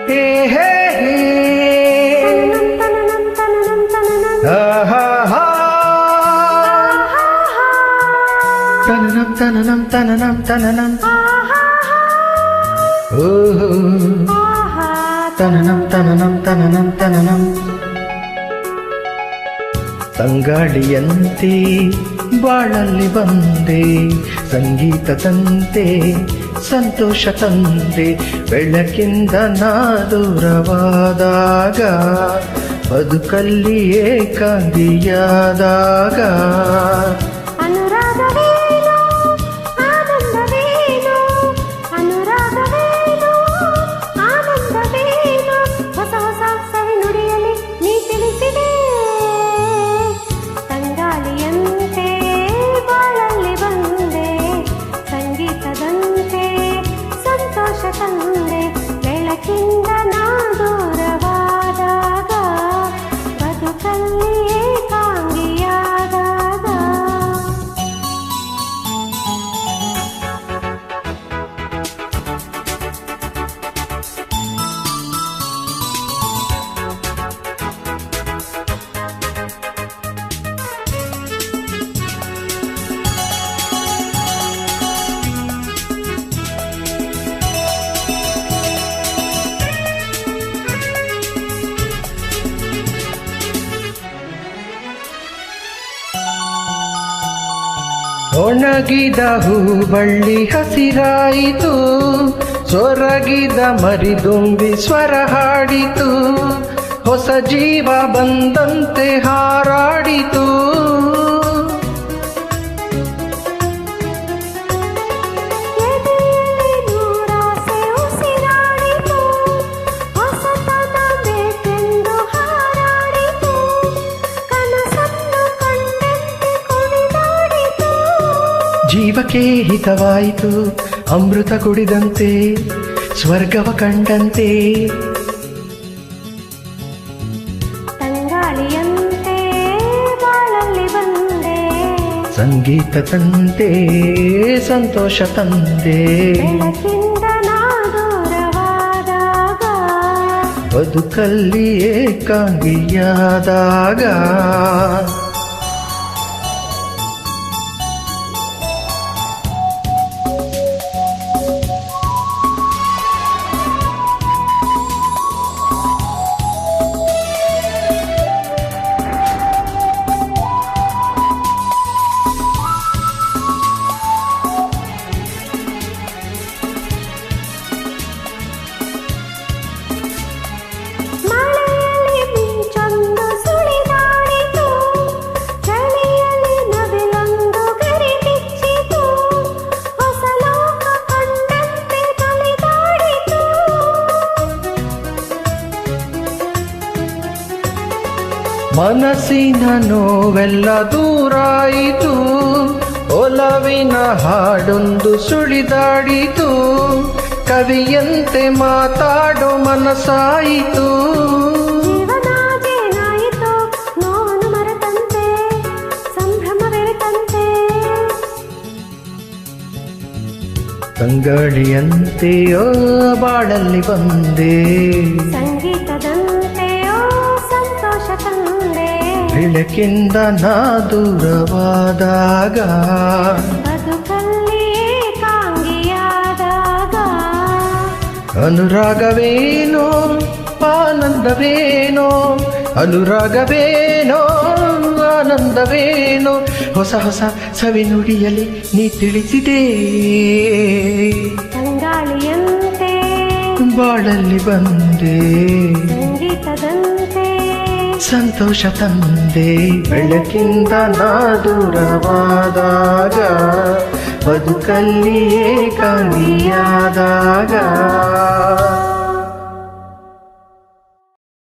ಹೇ ಹೇ ಹೇ ಆಹಾ ತನನಂ ತನನಂ ತನನಂ ತನನಂ ಓಹೋ ತನನಂ ತನನಂ ತನನಂ ತನನಂ ತಂಗಾಳಿಯಂತೆ ಬಾಳಲ್ಲಿ ಬಂದೆ ಸಂಗೀತ ತಂದೆ ಸಂತೋಷ ತಂದೆ ಬೆಳಕಿಂದ ನಾ ದೂರವಾದಾಗ ಬದುಕಲ್ಲಿ ಏಕಾಂಗಿಯಾದಾಗ ಬೆಳಕಿಂದ ನಾ ದೂರವಾದಾಗ ಬದುಕಲ್ಲಿ ಏಕಾಂಗಿಯಾದಾಗ ಒಣಗಿದ ಹೂಬಳ್ಳಿ ಹಸಿರಾಯಿತು ಸೊರಗಿದ ಮರಿದುಂಬಿ ಸ್ವರ ಹಾಡಿತು ಹೊಸ ಜೀವ ಬಂದಂತೆ ಹಾರಾಡಿತು ಜೀವಕ್ಕೆ ಹಿತವಾಯಿತು ಅಮೃತ ಕುಡಿದಂತೆ ಸ್ವರ್ಗವ ಕಂಡಂತೆ ತಂಗಾಳಿಯಂತೆ ಬಾಳಲ್ಲಿ ಬಂದೆ ಸಂಗೀತ ತಂದೆ ಸಂತೋಷ ತಂದೆ ಬೆಳಕಿಂದ ನಾ ದೂರವಾದಾಗ ಬದುಕಲ್ಲಿ ಏಕಾಂಗಿಯಾದಾಗ ಮನಸ್ಸಿನ ನೋವೆಲ್ಲ ದೂರಾಯಿತು ಒಲವಿನ ಹಾಡೊಂದು ಸುಳಿದಾಡಿತು ಕವಿಯಂತೆ ಮಾತಾಡೋ ಮನಸ್ಸಾಯಿತು ಜೀವನಾಜೇನಾಯಿತು ನೋವನ್ನು ಮರೆತಂತೆ ಸಂಭ್ರಮ ಬೆರೆತಂತೆ ತಂಗಾಳಿಯಂತೆಯೋ ಬಾಳಲ್ಲಿ ಬಂದೆ ಸಂಗೀತದಂತೆಯೋ ಸಂತೋಷ ತಂದೆ ಬೆಳಕಿಂದ ನಾ ದೂರವಾದಾಗ ಬದುಕಲ್ಲಿ ಏಕಾಂಗಿಯಾದಾಗ ಅನುರಾಗವೇನೋ ಆನಂದವೇನೋ ಅನುರಾಗವೇನೋ ಆನಂದವೇನೋ ಹೊಸ ಹೊಸ ಸವಿ ನುಡಿಯಲಿ ನೀ ತಿಳಿಸಿದೆ ತಂಗಾಳಿಯಂತೆ ಬಾಳಲ್ಲಿ ಬಂದೆ ಸಂಗೀತದಂತೆ ಸಂತೋಷ ತಂದೆ ಬೆಳಕಿಂದ ನಾ ದೂರವಾದಾಗ ಬದುಕಲ್ಲಿ ಏಕಾಂಗಿಯಾದಾಗ